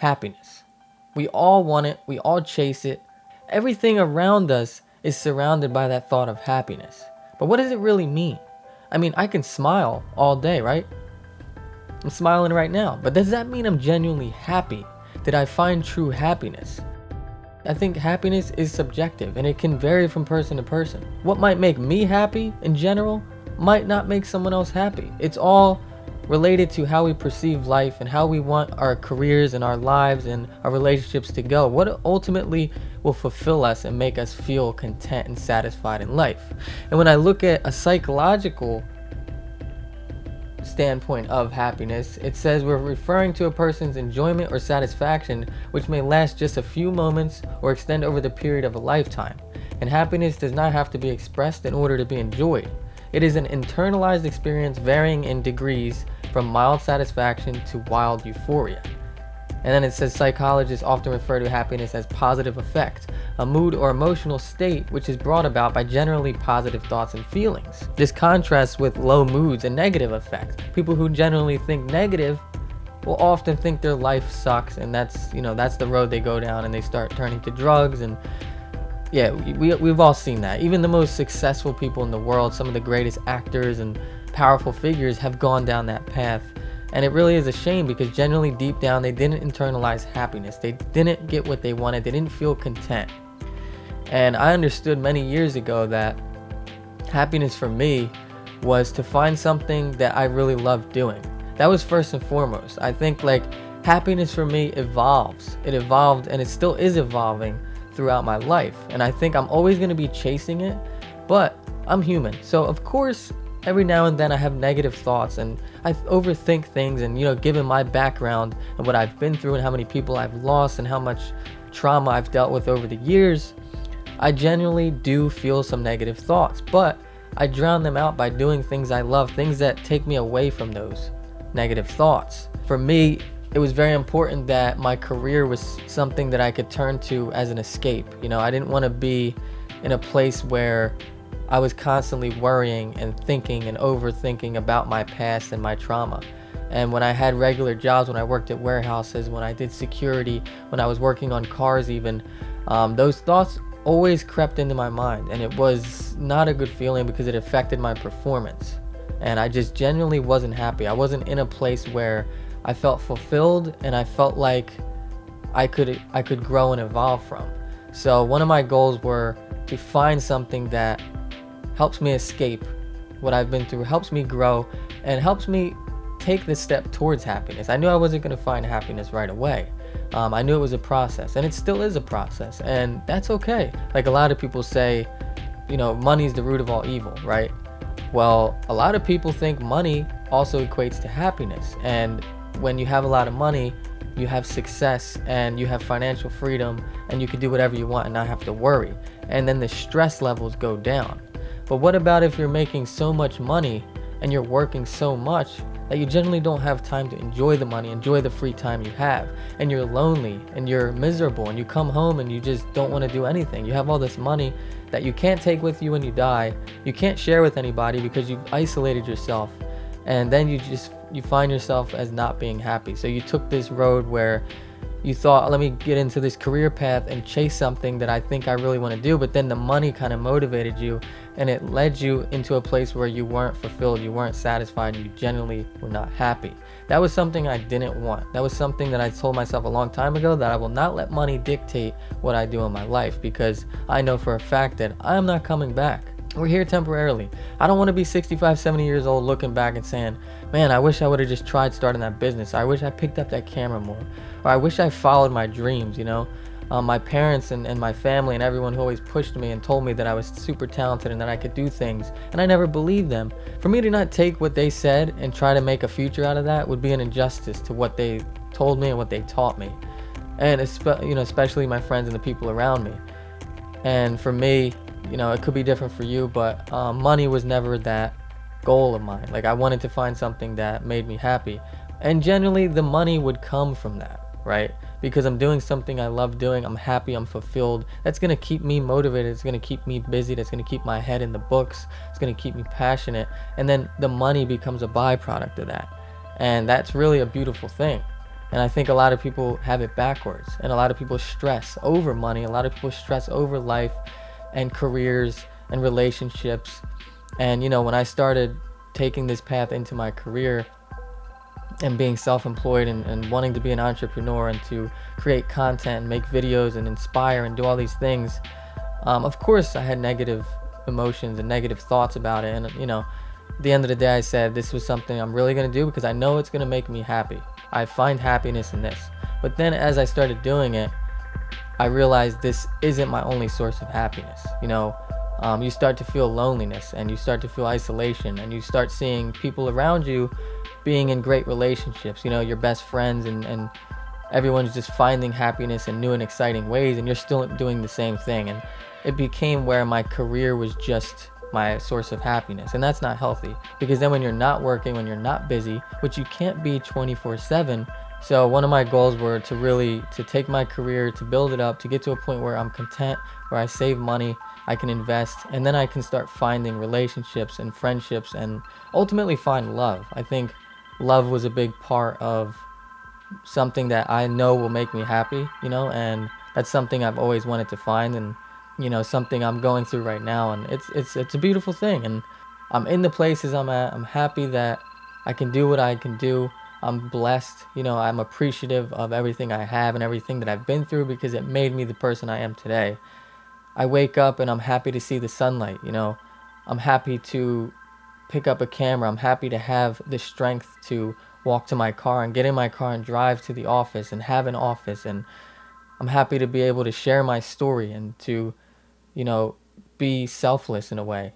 happiness. We all want it, we all chase it. Everything around us is surrounded by that thought of happiness. But what does it really mean? I mean, I can smile all day, right? I'm smiling right now, but does that mean I'm genuinely happy? Did I find true happiness? I think happiness is subjective and it can vary from person to person. What might make me happy in general might not make someone else happy. It's all related to how we perceive life and how we want our careers and our lives and our relationships to go. What ultimately will fulfill us and make us feel content and satisfied in life. And when I look at a psychological standpoint of happiness, it says we're referring to a person's enjoyment or satisfaction which may last just a few moments or extend over the period of a lifetime. And happiness does not have to be expressed in order to be enjoyed. It is an internalized experience varying in degrees from mild satisfaction to wild euphoria. And then it says psychologists often refer to happiness as positive affect, a mood or emotional state which is brought about by generally positive thoughts and feelings. This contrasts with low moods and negative affect. People who generally think negative will often think their life sucks, and that's the road they go down, and they start turning to drugs. And yeah, we've all seen that. Even the most successful people in the world, some of the greatest actors and powerful figures, have gone down that path. And it really is a shame because generally deep down they didn't internalize happiness. They didn't get what they wanted. They didn't feel content. And I understood many years ago that happiness for me was to find something that I really loved doing. That was first and foremost. I think happiness for me evolves. It evolved and it still is evolving throughout my life. And I think I'm always going to be chasing it, but I'm human. So of course, every now and then I have negative thoughts and I overthink things, and given my background and what I've been through and how many people I've lost and how much trauma I've dealt with over the years, I genuinely do feel some negative thoughts, but I drown them out by doing things I love, things that take me away from those negative thoughts. For me, it was very important that my career was something that I could turn to as an escape. I didn't want to be in a place where I was constantly worrying and thinking and overthinking about my past and my trauma. And when I had regular jobs, when I worked at warehouses, when I did security, when I was working on cars even, those thoughts always crept into my mind, and it was not a good feeling because it affected my performance. And I just genuinely wasn't happy. I wasn't in a place where I felt fulfilled and I felt like I could grow and evolve from. So one of my goals were to find something that helps me escape what I've been through, helps me grow, and helps me take this step towards happiness. I knew I wasn't going to find happiness right away. I knew it was a process, and it still is a process, and that's okay. Like a lot of people say, money is the root of all evil, right? Well, a lot of people think money also equates to happiness, and when you have a lot of money, you have success and you have financial freedom and you can do whatever you want and not have to worry, and then the stress levels go down. But what about if you're making so much money and you're working so much that you generally don't have time to enjoy the money, enjoy the free time you have, and you're lonely and you're miserable and you come home and you just don't want to do anything? You have all this money that you can't take with you when you die, you can't share with anybody because you've isolated yourself, and then you find yourself as not being happy. So you took this road where you thought, let me get into this career path and chase something that I think I really want to do, but then the money kind of motivated you and it led you into a place where you weren't fulfilled, you weren't satisfied, you genuinely were not happy. That was something I didn't want. That was something that I told myself a long time ago, that I will not let money dictate what I do in my life, because I know for a fact that I am not coming back. We're here temporarily. I don't want to be 65, 70 years old looking back and saying, man, I wish I would have just tried starting that business. I wish I picked up that camera more. Or I wish I followed my dreams, My parents and my family and everyone who always pushed me and told me that I was super talented and that I could do things, and I never believed them. For me to not take what they said and try to make a future out of that would be an injustice to what they told me and what they taught me. And especially my friends and the people around me. And for me, it could be different for you, but money was never that goal of mine. I wanted to find something that made me happy, and generally the money would come from that, right? Because I'm doing something I love doing, I'm happy, I'm fulfilled. That's going to keep me motivated, it's going to keep me busy, that's going to keep my head in the books, it's going to keep me passionate, and then the money becomes a byproduct of that. And that's really a beautiful thing. And I think a lot of people have it backwards, and a lot of people stress over money, a lot of people stress over life and careers and relationships. And when I started taking this path into my career and being self-employed, and wanting to be an entrepreneur and to create content and make videos and inspire and do all these things, of course I had negative emotions and negative thoughts about it. And at the end of the day, I said this was something I'm really going to do because I know it's going to make me happy. I find happiness in this. But then as I started doing it, I realized this isn't my only source of happiness. You start to feel loneliness, and you start to feel isolation, and you start seeing people around you being in great relationships, your best friends, and everyone's just finding happiness in new and exciting ways, and you're still doing the same thing. And it became where my career was just my source of happiness, and that's not healthy, because then when you're not working, when you're not busy, which you can't be 24/7. So one of my goals were to take my career, to build it up, to get to a point where I'm content, where I save money, I can invest, and then I can start finding relationships and friendships, and ultimately find love. I think love was a big part of something that I know will make me happy, and that's something I've always wanted to find, and something I'm going through right now, and it's a beautiful thing. And I'm in the places I'm at. I'm happy that I can do what I can do. I'm blessed. I'm appreciative of everything I have and everything that I've been through, because it made me the person I am today. I wake up and I'm happy to see the sunlight. I'm happy to pick up a camera. I'm happy to have the strength to walk to my car and get in my car and drive to the office and have an office. And I'm happy to be able to share my story and to, be selfless in a way.